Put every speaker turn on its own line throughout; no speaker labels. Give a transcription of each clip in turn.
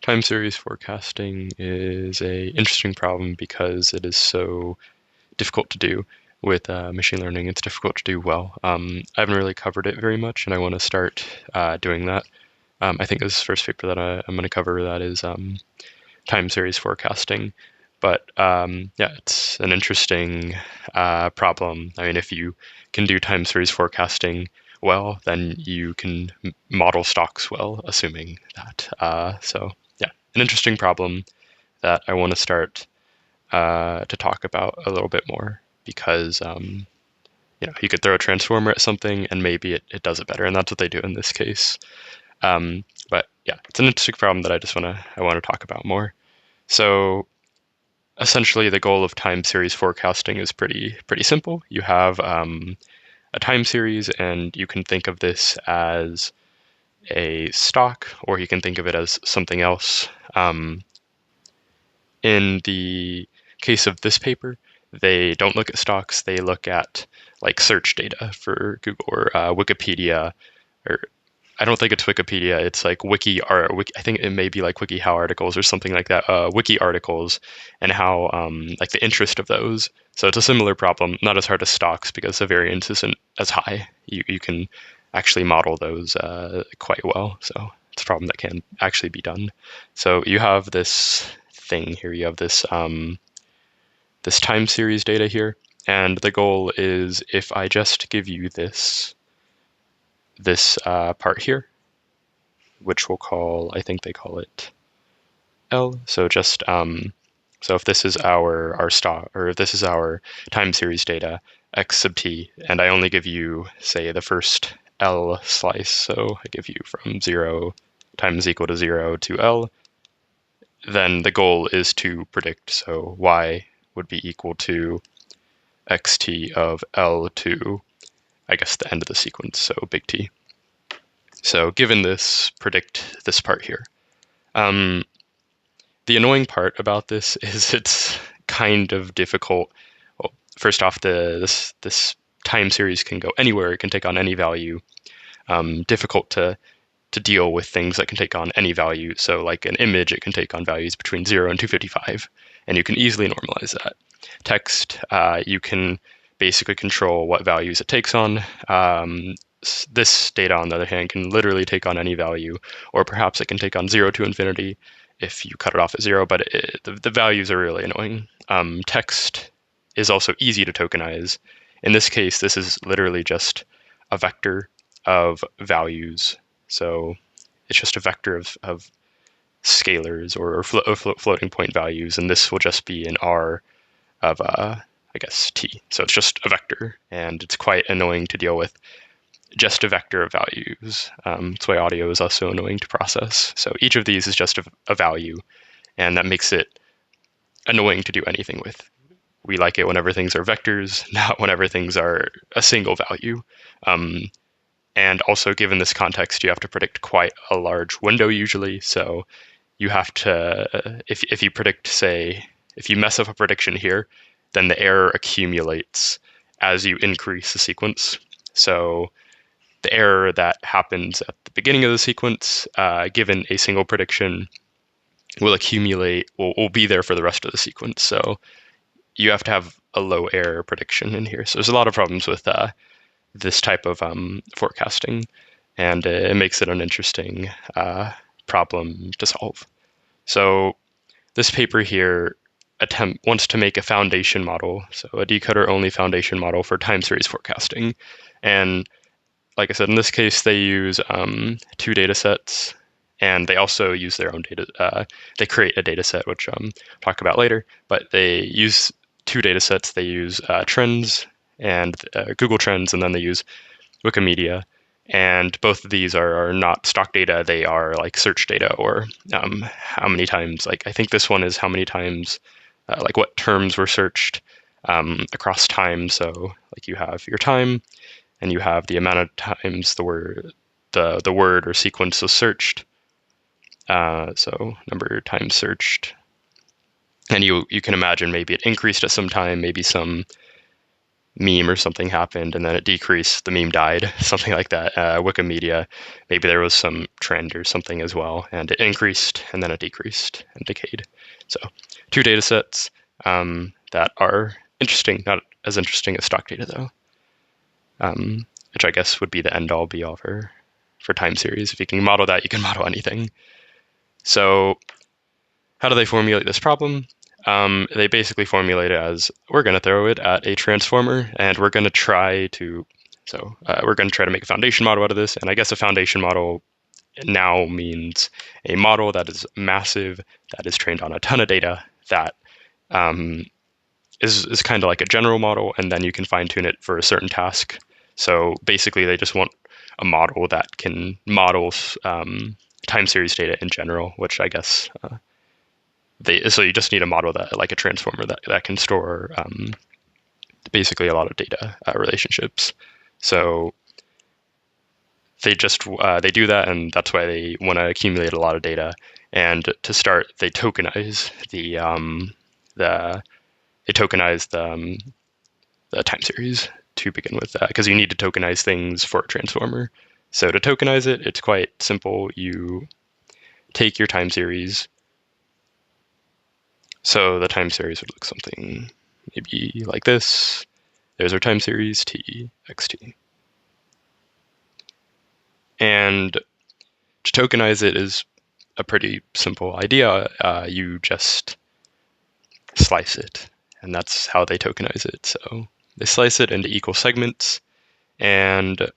Time series forecasting is a interesting problem because it is so difficult to do with machine learning. It's difficult to do well. I haven't really covered it very much, and I want to start doing that. I think this first paper that I'm going to cover that is time series forecasting. But yeah, it's an interesting problem. I mean, if you can do time series forecasting well, then you can model stocks well, assuming that. So yeah, an interesting problem that I want to start to talk about a little bit more because you could throw a transformer at something and maybe it does it better, and that's what they do in this case. But yeah, it's an interesting problem that I want to talk about more. So essentially, the goal of time series forecasting is pretty simple. You have a time series, and you can think of this as a stock, or you can think of it as something else. In the case of this paper, they don't look at stocks. They look at like search data for Google or Wikipedia, or I don't think it's Wikipedia. It's like I think it may be like WikiHow articles or something like that. Wiki articles and how like the interest of those. So it's a similar problem, not as hard as stocks because the variance isn't as high. You can actually model those quite well. So it's a problem that can actually be done. So you have this thing here. You have this this time series data here, and the goal is if I just give you this part here, which we'll call, I think they call it L. So just so if this is our stock, or if this is our time series data, x sub t, and I only give you, say, the first L slice, so I give you from 0 times equal to 0 to L, then the goal is to predict, so y would be equal to xt of L to, I guess, the end of the sequence, so big T. So given this, predict this part here. The annoying part about this is it's kind of difficult. Well, first off, this time series can go anywhere. It can take on any value. Difficult to deal with things that can take on any value. So like an image, it can take on values between 0 and 255, and you can easily normalize that. Text, you can basically control what values it takes on. This data, on the other hand, can literally take on any value, or perhaps it can take on 0 to infinity if you cut it off at 0, but the values are really annoying. Text is also easy to tokenize. In this case, this is literally just a vector of values. So it's just a vector of scalars or floating point values, and this will just be an R of, I guess, T. So it's just a vector, and it's quite annoying to deal with. Just a vector of values. That's why audio is also annoying to process. So each of these is just a value, and that makes it annoying to do anything with. We like it whenever things are vectors, not whenever things are a single value. And also, given this context, you have to predict quite a large window usually. So you have to, if you predict, say, if you mess up a prediction here, then the error accumulates as you increase the sequence. So the error that happens at the beginning of the sequence, given a single prediction, will accumulate, will be there for the rest of the sequence. So you have to have a low error prediction in here. So there's a lot of problems with this type of forecasting, and it makes it an interesting problem to solve. So this paper here wants to make a foundation model, so a decoder-only foundation model for time series forecasting. And like I said, in this case, they use 2 data sets, and they also use their own data. They create a data set, which I'll talk about later, but they use 2 data sets. They use trends and Google Trends, and then they use Wikimedia. And both of these are not stock data. They are like search data, or how many times, like I think this one is how many times, like what terms were searched across time. So like you have your time, and you have the amount of times the word or sequence was searched. So number of times searched. And you can imagine maybe it increased at some time, maybe some meme or something happened and then it decreased, the meme died, something like that. Wikimedia, maybe there was some trend or something as well, and it increased and then it decreased and decayed. So 2 data sets that are interesting, not as interesting as stock data though, which I guess would be the end all be all for time series. If you can model that, you can model anything. So how do they formulate this problem? They basically formulate it as, we're going to throw it at a transformer, and we're going to try to make a foundation model out of this. And I guess a foundation model now means a model that is massive, that is trained on a ton of data, that is kind of like a general model, and then you can fine tune it for a certain task. So basically, they just want a model that can model time series data in general, which I guess so you just need a model that, like a transformer, that can store basically a lot of data relationships. So they do that, and that's why they want to accumulate a lot of data. And to start, they tokenize the time series to begin with, because you need to tokenize things for a transformer. So to tokenize it, it's quite simple. You take your time series. So the time series would look something maybe like this. There's our time series, t, xt. And to tokenize it is a pretty simple idea. You just slice it, and that's how they tokenize it. So they slice it into equal segments, and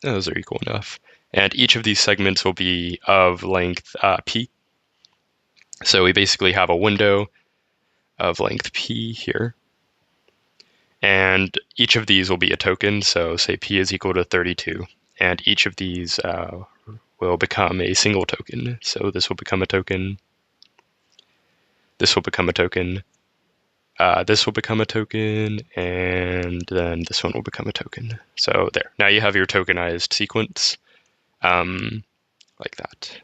those are equal enough. And each of these segments will be of length p. So we basically have a window of length p here. And each of these will be a token. So say p is equal to 32. And each of these will become a single token. So this will become a token. This will become a token. This will become a token. And then this one will become a token. So there. Now you have your tokenized sequence like that.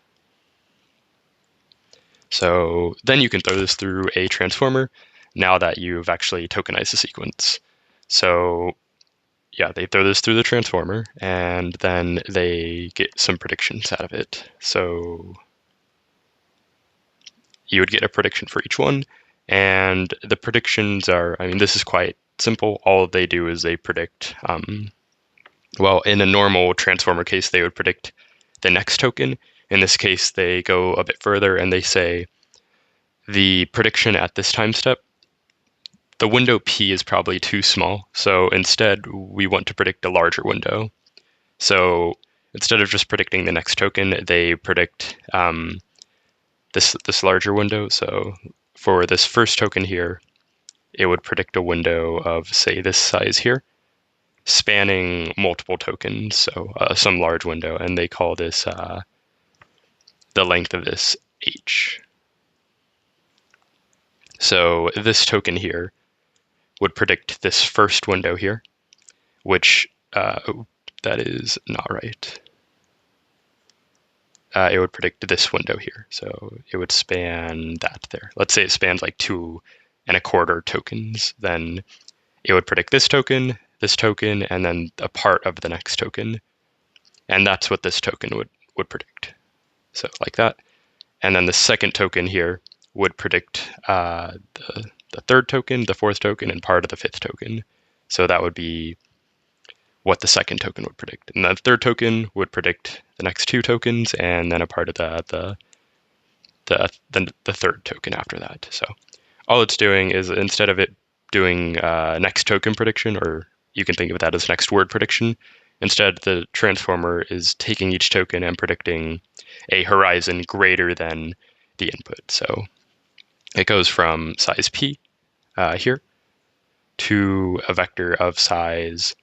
So then you can throw this through a transformer now that you've actually tokenized the sequence. So yeah, they throw this through the transformer, and then they get some predictions out of it. So you would get a prediction for each one, and the predictions are, this is quite simple. All they do is they predict, well, in a normal transformer case, they would predict the next token. In this case, they go a bit further, and they say the prediction at this time step, the window P is probably too small. So instead, we want to predict a larger window. So instead of just predicting the next token, they predict this larger window. So for this first token here, it would predict a window of, say, this size here, spanning multiple tokens, so some large window, and they call this the length of this h. So this token here would predict this first window here, which that is not right. It would predict this window here. So it would span that there. Let's say it spans like 2.25 tokens. Then it would predict this token, and then a part of the next token. And that's what this token would predict. So like that. And then the second token here would predict the third token, the fourth token, and part of the fifth token. So that would be what the second token would predict. And the third token would predict the next two tokens, and then a part of the third token after that. So all it's doing is, instead of it doing next token prediction, or you can think of that as next word prediction, instead the transformer is taking each token and predicting a horizon greater than the input. So it goes from size p here to a vector of size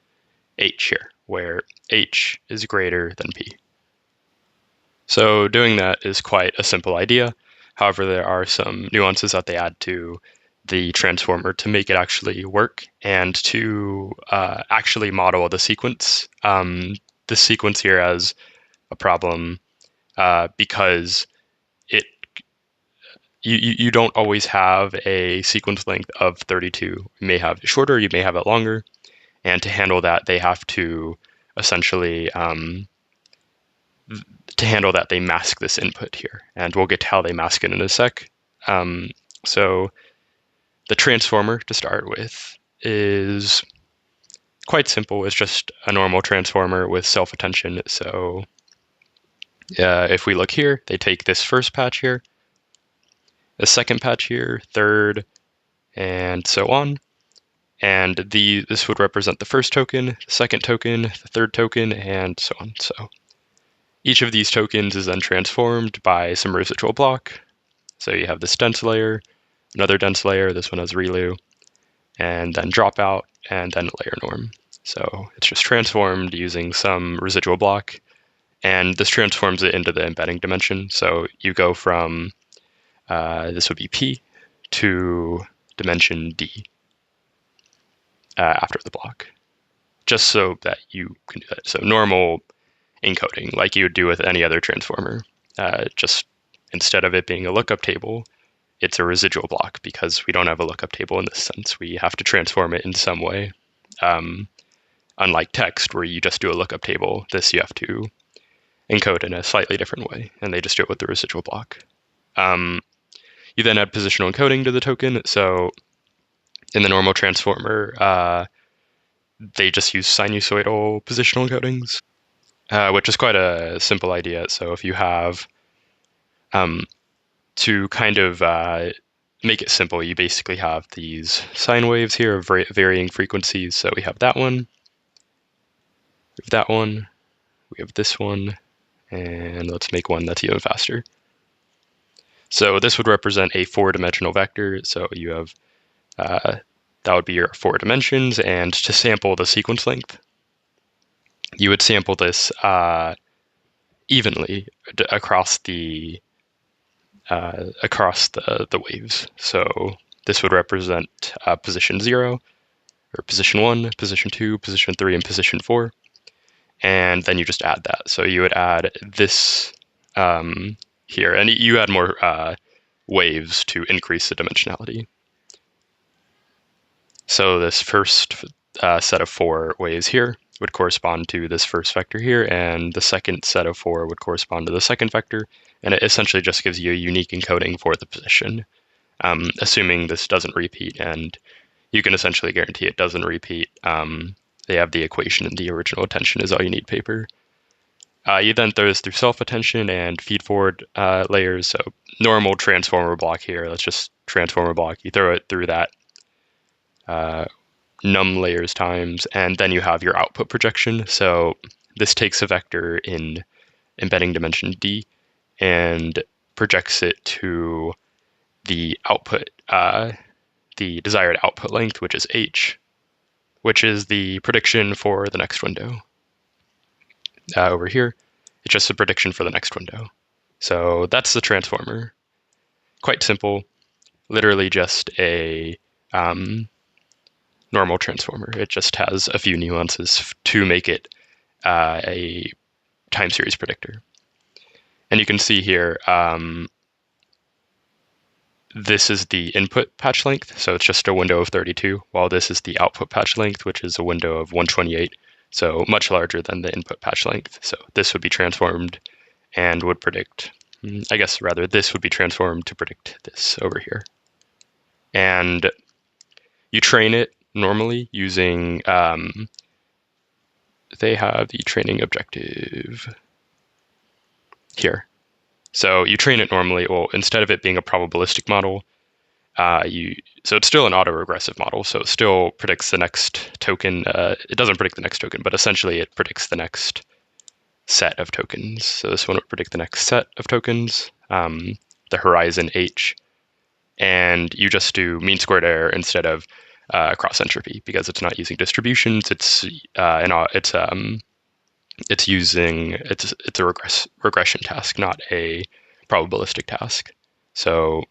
h here, where h is greater than p. So doing that is quite a simple idea. However, there are some nuances that they add to the transformer to make it actually work and to actually model the sequence. The sequence here has a problem because you don't always have a sequence length of 32. You may have it shorter, you may have it longer. And to handle that, they have to essentially, they mask this input here. And we'll get to how they mask it in a sec. So the transformer to start with is quite simple. It's just a normal transformer with self-attention. So if we look here, they take this first patch here, the second patch here, third, and so on. And this would represent the first token, the second token, the third token, and so on. So each of these tokens is then transformed by some residual block. So you have this dense layer, another dense layer, this one has ReLU, and then dropout, and then layer norm. So it's just transformed using some residual block, and this transforms it into the embedding dimension. So you go from, this would be P, to dimension D after the block, just so that you can do that. So normal encoding, like you would do with any other transformer. Just instead of it being a lookup table, it's a residual block because we don't have a lookup table in this sense. We have to transform it in some way. Unlike text, where you just do a lookup table, this you have to encode in a slightly different way, and they just do it with the residual block. You then add positional encoding to the token. So in the normal transformer, they just use sinusoidal positional encodings, which is quite a simple idea. So if you have, to kind of make it simple, you basically have these sine waves here of varying frequencies. So we have that one, we have that one, we have this one, and let's make one that's even faster. So this would represent a 4-dimensional vector. So you have, that would be your 4 dimensions, and to sample the sequence length, you would sample this evenly across the waves. So this would represent position 0, or position 1, position 2, position 3, and position 4. And then you just add that. So you would add this here, and you add more waves to increase the dimensionality. So this first set of 4 waves here would correspond to this first vector here, and the second set of 4 would correspond to the second vector, and it essentially just gives you a unique encoding for the position, assuming this doesn't repeat, and you can essentially guarantee it doesn't repeat. They have the equation in the original attention is all you need paper. You then throw this through self-attention and feed-forward layers. So normal transformer block here, let's just transformer block. You throw it through that num layers times, and then you have your output projection. So this takes a vector in embedding dimension D and projects it to the output, the desired output length, which is H, which is the prediction for the next window. Over here, it's just a prediction for the next window. So that's the transformer. Quite simple, literally just a normal transformer. It just has a few nuances to make it a time series predictor. And you can see here, this is the input patch length, so it's just a window of 32, while this is the output patch length, which is a window of 128, so much larger than the input patch length. So this would be transformed and would predict, I guess rather, this would be transformed to predict this over here. And you train it normally using, they have the training objective here. So you train it normally, well, instead of it being a probabilistic model, so it's still an autoregressive model, so it still predicts the next token. It doesn't predict the next token, but essentially it predicts the next set of tokens. So this one would predict the next set of tokens, the horizon H, and you just do mean squared error instead of cross entropy because it's not using distributions. It's a regression task, not a probabilistic task. So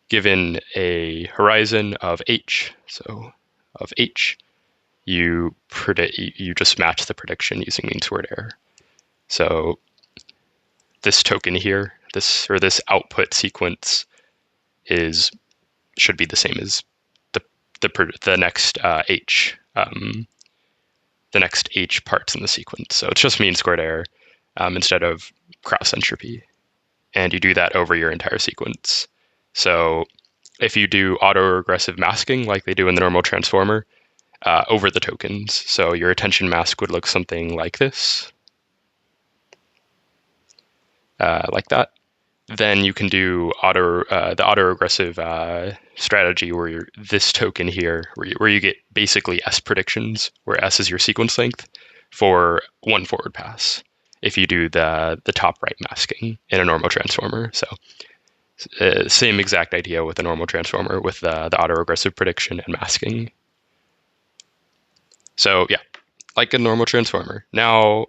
given a horizon of H, you just match the prediction using mean squared error. So this token here, this output sequence should be the same as the next H. the next h parts in the sequence. So it's just mean squared error instead of cross entropy. And you do that over your entire sequence. So if you do autoregressive masking like they do in the normal transformer over the tokens, so your attention mask would look something like this, like that. Then you can do the autoregressive strategy where this token here, where you get basically S predictions, where S is your sequence length for one forward pass. If you do the top right masking in a normal transformer, so same exact idea with a normal transformer with the autoregressive prediction and masking. So yeah, like a normal transformer. Now,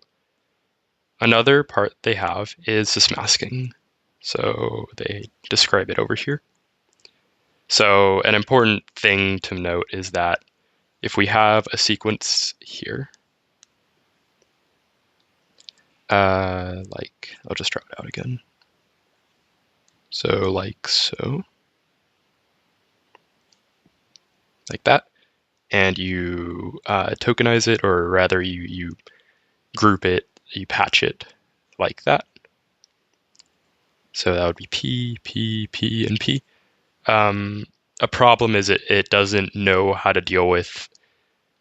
another part they have is this masking. So they describe it over here. So an important thing to note is that if we have a sequence here, like, I'll just draw it out again. So like so, like that, and you tokenize it, or rather you group it, you patch it like that. So that would be P, P, P, and P. A problem is it doesn't know how to deal with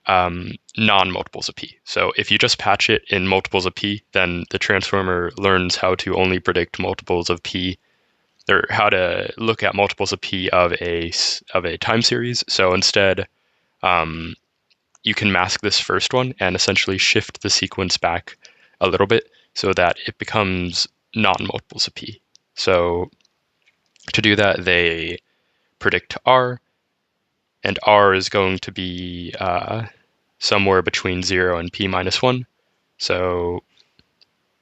non-multiples of P. So if you just patch it in multiples of P, then the transformer learns how to only predict multiples of P, or how to look at multiples of P of a time series. So instead, you can mask this first one and essentially shift the sequence back a little bit so that it becomes non-multiples of P. So to do that, they predict R, and R is going to be somewhere between 0 and P minus 1. So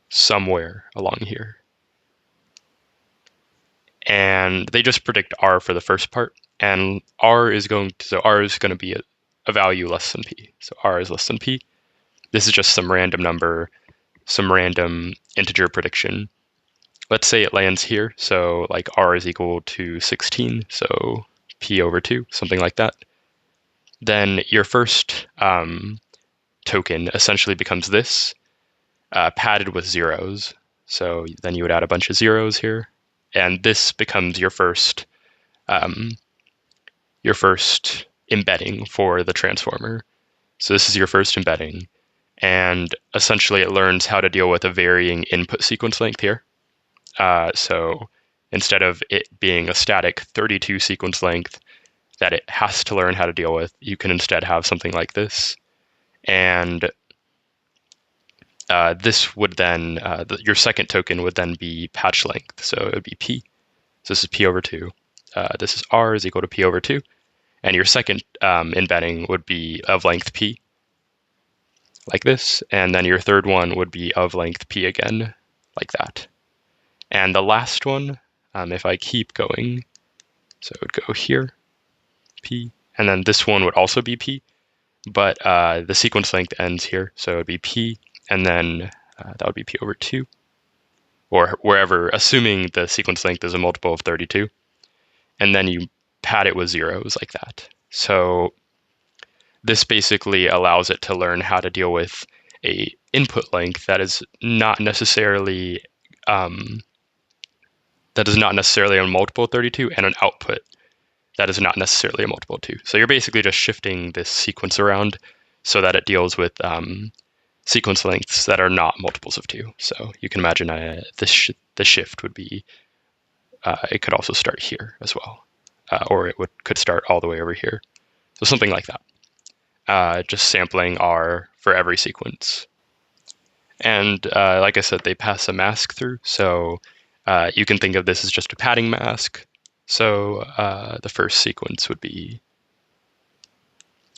somewhere along here. And they just predict R for the first part, and R is going to be a value less than P. So R is less than P. This is just some random number, some random integer prediction. Let's say it lands here, so like R is equal to 16, so P over 2, something like that. Then your first token essentially becomes this, padded with zeros. So then you would add a bunch of zeros here, and this becomes your first embedding for the transformer. So this is your first embedding, and essentially it learns how to deal with a varying input sequence length here. So instead of it being a static 32 sequence length that it has to learn how to deal with, you can instead have something like this. And this would then, your second token would then be patch length. So it would be P. So this is P over 2. This is R is equal to P over 2. And your second embedding would be of length P, like this. And then your third one would be of length P again, like that. And the last one, if I keep going, so it would go here, P. And then this one would also be P. But the sequence length ends here. So it would be P, and then that would be P over 2. Or wherever, assuming the sequence length is a multiple of 32. And then you pad it with zeros like that. So this basically allows it to learn how to deal with a input length that is not necessarily a multiple of 32, and an output that is not necessarily a multiple of 2. So you're basically just shifting this sequence around so that it deals with sequence lengths that are not multiples of 2. So you can imagine the shift would be, it could also start here as well, or it could start all the way over here. So something like that. Just sampling R for every sequence. And like I said, they pass a mask through. So you can think of this as just a padding mask. So the first sequence would be,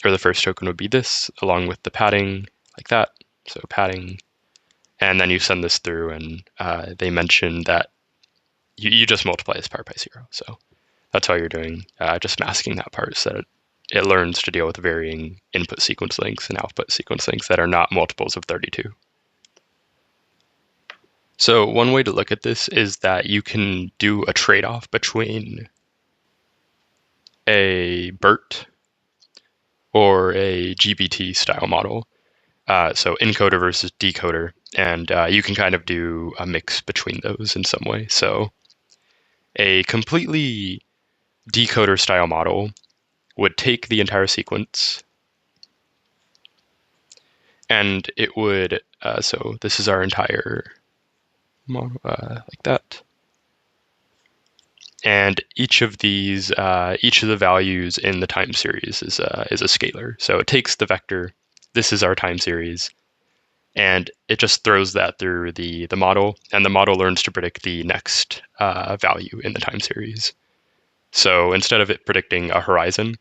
or the first token would be this, along with the padding, like that. So padding. And then you send this through, and they mention that you just multiply this part by 0. So that's all you're doing, just masking that part so that it learns to deal with varying input sequence lengths and output sequence lengths that are not multiples of 32. So one way to look at this is that you can do a trade-off between a BERT or a GBT style model. So encoder versus decoder, and you can kind of do a mix between those in some way. So a completely decoder style model would take the entire sequence, and it would, so this is our entire model, like that. And each of these, each of the values in the time series is a scalar. So it takes the vector, this is our time series, and it just throws that through the model, and the model learns to predict the next value in the time series. So instead of it predicting a horizon,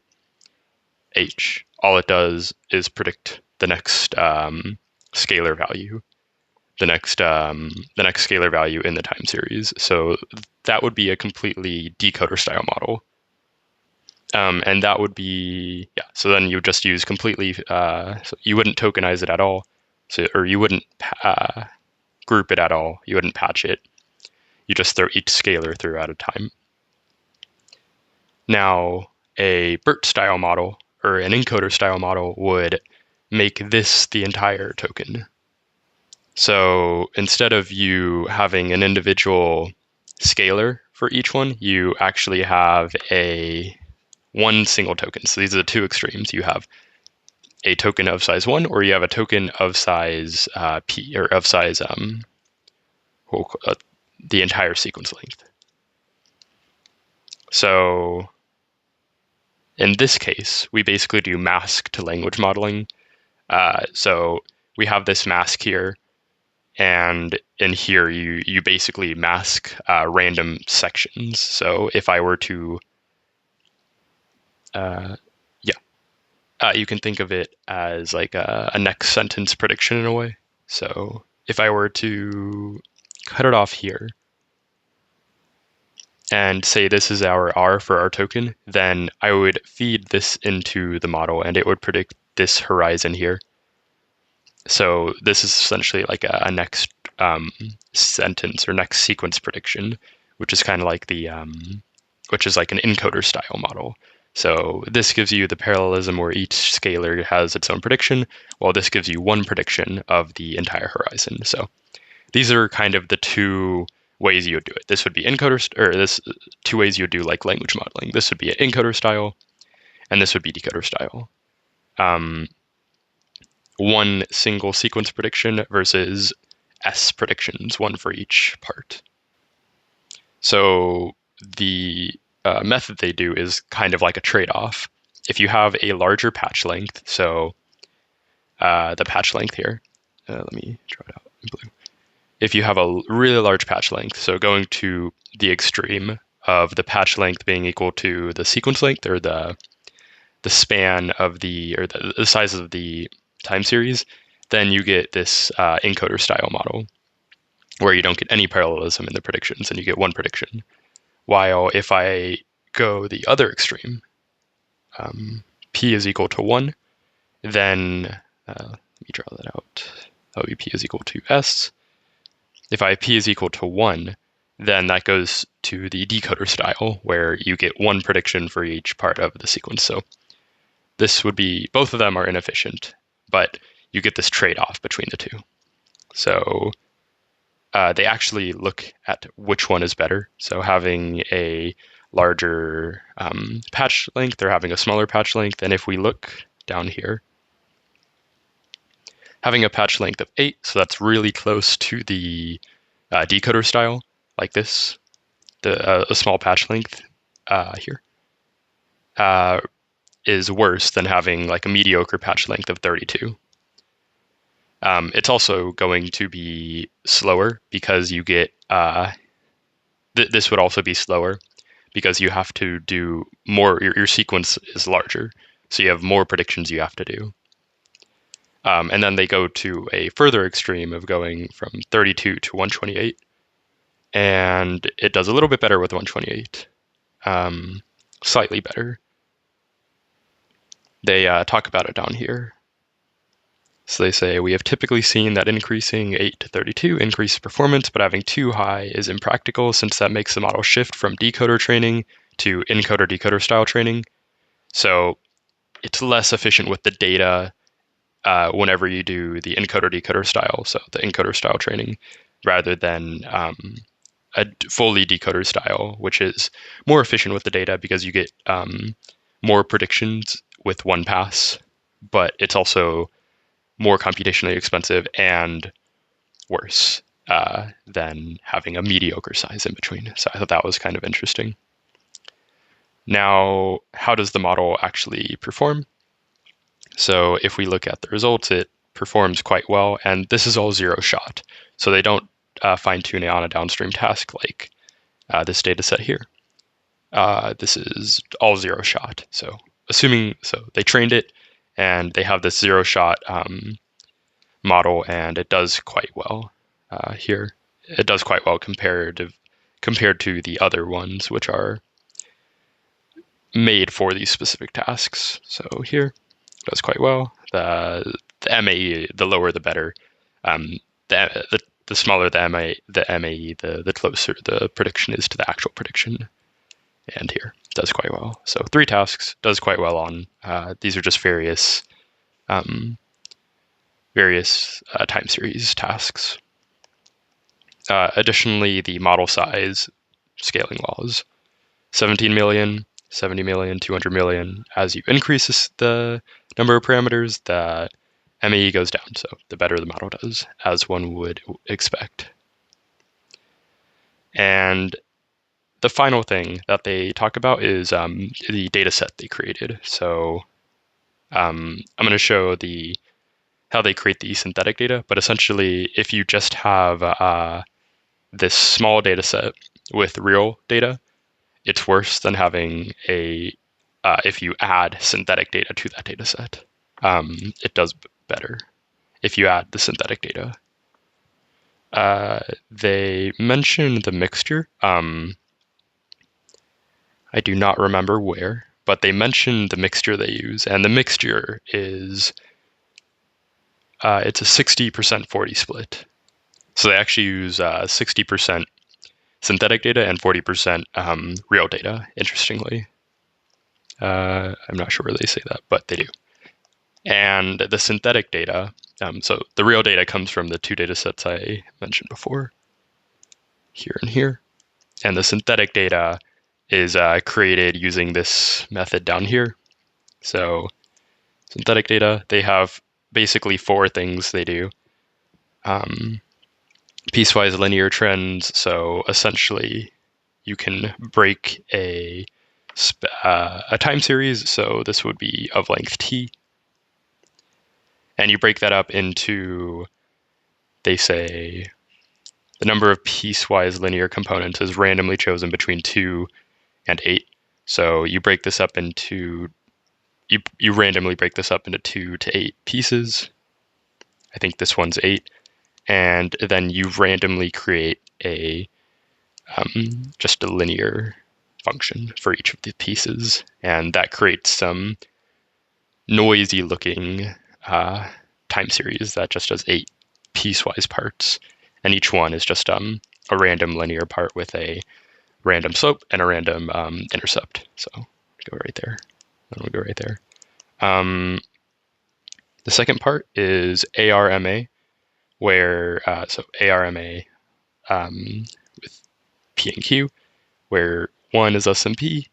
h, all it does is predict the next scalar value, the next scalar value in the time series. So that would be a completely decoder style model. And that would be, yeah, so then you would just use completely, so you wouldn't tokenize it at all, so, or you wouldn't group it at all, you wouldn't patch it, you just throw each scalar through at a time. Now, a BERT style model, or an encoder style model, would make this the entire token. So instead of you having an individual scalar for each one, you actually have one single token. So these are the two extremes. You have a token of size 1, or you have a token of size p, or of size the entire sequence length. So in this case, we basically do mask to language modeling. So we have this mask here, and in here you basically mask random sections. So if I were to, you can think of it as like a next sentence prediction in a way. So if I were to cut it off here and say this is our R for our token, then I would feed this into the model and it would predict this horizon here. So this is essentially like a next sentence or next sequence prediction, which is kind of like which is like an encoder style model. So this gives you the parallelism where each scalar has its own prediction, while this gives you one prediction of the entire horizon. So these are kind of the two ways you would do it. This would be encoder, or this two ways you would do like language modeling. This would be an encoder style, and this would be decoder style. One single sequence prediction versus S predictions, one for each part. So the method they do is kind of like a trade-off. If you have a larger patch length, so the patch length here, let me draw it out in blue. If you have a really large patch length, so going to the extreme of the patch length being equal to the sequence length, or the span of the size of the time series, then you get this encoder style model where you don't get any parallelism in the predictions and you get one prediction. While if I go the other extreme, p is equal to 1, then let me draw that out. That would be p is equal to s. If I p is equal to 1, then that goes to the decoder style where you get one prediction for each part of the sequence. So this would be, both of them are inefficient, but you get this trade-off between the two. So they actually look at which one is better. So having a larger patch length or having a smaller patch length. And if we look down here, having a patch length of 8, so that's really close to the decoder style, like this, a small patch length here, is worse than having like a mediocre patch length of 32. It's also going to be slower because you get, this would also be slower because you have to do more, your sequence is larger, so you have more predictions you have to do. And then they go to a further extreme of going from 32 to 128, and it does a little bit better with 128, slightly better. They talk about it down here. So they say, we have typically seen that increasing 8 to 32 increases performance, but having too high is impractical since that makes the model shift from decoder training to encoder-decoder style training. So it's less efficient with the data whenever you do the encoder-decoder style, so the encoder style training, rather than a fully decoder style, which is more efficient with the data because you get more predictions with one pass, but it's also more computationally expensive and worse than having a mediocre size in between. So I thought that was kind of interesting. Now, how does the model actually perform? So if we look at the results, it performs quite well, and this is all zero shot. So they don't fine tune it on a downstream task like this data set here. This is all zero shot. So they trained it and they have this zero shot model, and it does quite well here. It does quite well compared to the other ones, which are made for these specific tasks. So here it does quite well. The MAE, the lower the better. The smaller the MAE, the closer the prediction is to the actual prediction. And here does quite well. So 3 tasks does quite well on. These are just various time series tasks. Additionally, the model size scaling laws: 17 million, 70 million, 200 million. As you increase the number of parameters, the MAE goes down. So the better the model does, as one would expect. And the final thing that they talk about is the data set they created. So I'm going to show how they create the synthetic data, but essentially, if you just have this small data set with real data, it's worse than having if you add synthetic data to that data set. It does better if you add the synthetic data. They mention the mixture. I do not remember where, but they mentioned the mixture they use, and the mixture is it's a 60% 40 split. So they actually use 60% synthetic data and 40% real data, interestingly. I'm not sure where they say that, but they do. And the synthetic data, so the real data comes from the 2 data sets I mentioned before, here and here. And the synthetic data is created using this method down here. So synthetic data, they have basically 4 things they do. Piecewise linear trends, so essentially you can break a time series, so this would be of length t, and you break that up into, they say, the number of piecewise linear components is randomly chosen between 2 and 8. So you break this up into, you randomly break this up into 2 to 8 pieces. I think this one's 8. And then you randomly create just a linear function for each of the pieces. And that creates some noisy looking time series that just does 8 piecewise parts. And each one is just a random linear part with a random slope and a random intercept. So go right there. Then we'll go right there. The second part is ARMA, where so ARMA with P and Q, where 1 is less than P,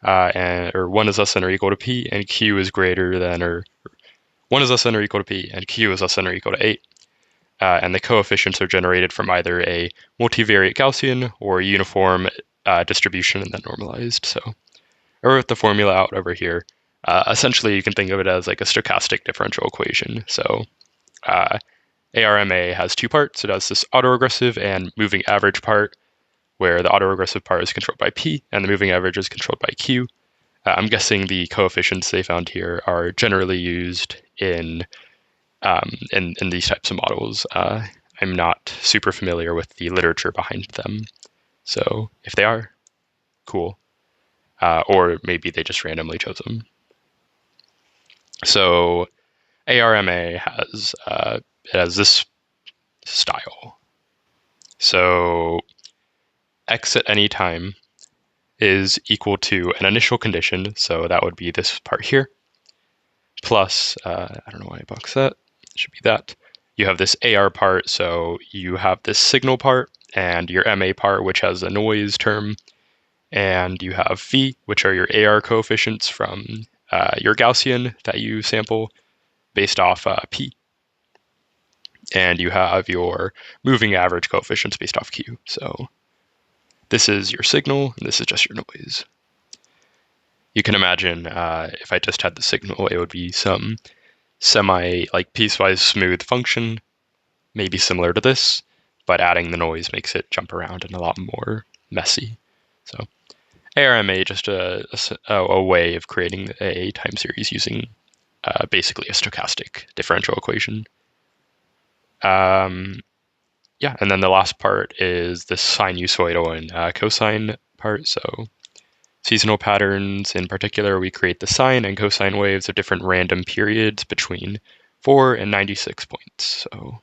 or 1 is less than or equal to P, and Q is greater than, or 1 is less than or equal to P, and Q is less than or equal to 8. And the coefficients are generated from either a multivariate Gaussian or a uniform distribution and then normalized. So I wrote the formula out over here. Essentially, you can think of it as like a stochastic differential equation. So ARMA has 2 parts. It has this autoregressive and moving average part, where the autoregressive part is controlled by P and the moving average is controlled by Q. I'm guessing the coefficients they found here are generally used in these types of models. I'm not super familiar with the literature behind them. So if they are, cool. Or maybe they just randomly chose them. So ARMA has this style. So x at any time is equal to an initial condition, so that would be this part here, plus, I don't know why I boxed that. It should be that. You have this AR part, so you have this signal part, and your MA part, which has a noise term, and you have phi, which are your AR coefficients from your Gaussian that you sample based off P. And you have your moving average coefficients based off Q. So this is your signal, and this is just your noise. You can imagine if I just had the signal, it would be some piecewise smooth function, maybe similar to this, but adding the noise makes it jump around and a lot more messy. So ARMA, just a way of creating a time series using basically a stochastic differential equation. Yeah, and then the last part is the sinusoidal and cosine part. So seasonal patterns in particular, we create the sine and cosine waves of different random periods between 4 and 96 points. So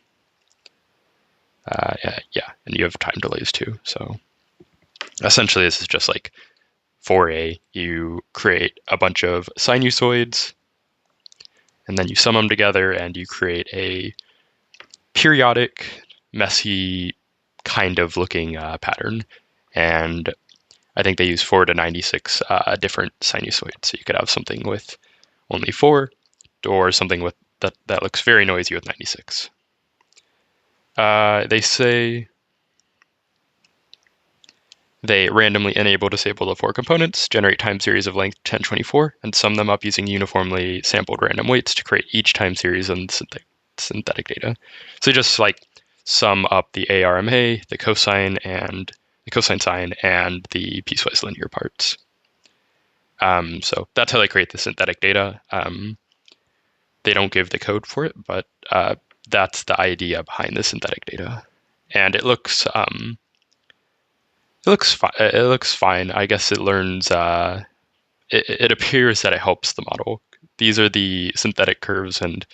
yeah, and you have time delays too. So essentially this is just like for you create a bunch of sinusoids and then you sum them together and you create a periodic, messy kind of looking pattern. And I think they use 4 to 96 different sinusoids. So you could have something with only 4 or something with that looks very noisy with 96. They say they randomly enable disable the 4 components, generate time series of length 1024, and sum them up using uniformly sampled random weights to create each time series on synthetic data. So just like sum up the ARMA, the cosine sine, and the piecewise linear parts. So that's how they create the synthetic data. They don't give the code for it, but that's the idea behind the synthetic data. And it looks it looks fine. I guess it learns. It appears that it helps the model. These are the synthetic curves, and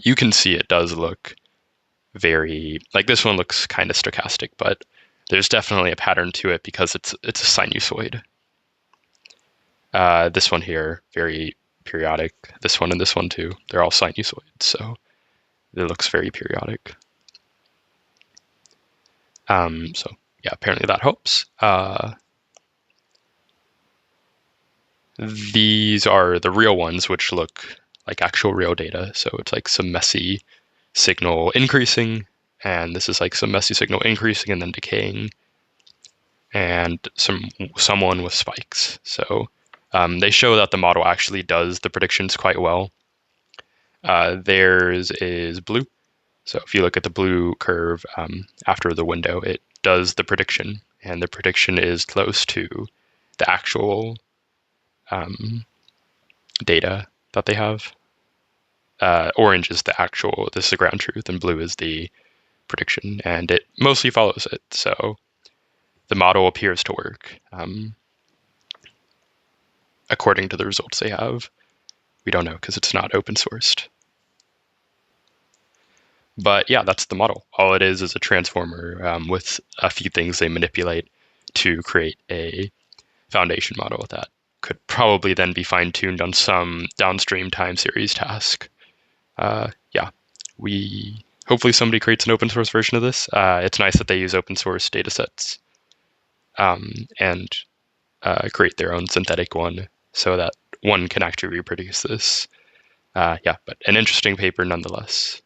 you can see it does look very like this one looks kind of stochastic, but there's definitely a pattern to it because it's a sinusoid. This one here, very periodic. This one and this one too. They're all sinusoids, so it looks very periodic. So yeah, apparently that helps. These are the real ones, which look like actual real data. So it's like some messy signal increasing, and this is like some messy signal increasing and then decaying, and someone with spikes. So they show that the model actually does the predictions quite well. Theirs is blue. So if you look at the blue curve after the window, it does the prediction, and the prediction is close to the actual data that they have. Orange is this is the ground truth, and blue is the prediction, and it mostly follows it. So the model appears to work according to the results they have. We don't know because it's not open sourced. But yeah, that's the model. All it is a transformer with a few things they manipulate to create a foundation model that could probably then be fine-tuned on some downstream time series task. Yeah, hopefully somebody creates an open source version of this. It's nice that they use open source data sets and create their own synthetic one so that one can actually reproduce this. Yeah, but an interesting paper nonetheless.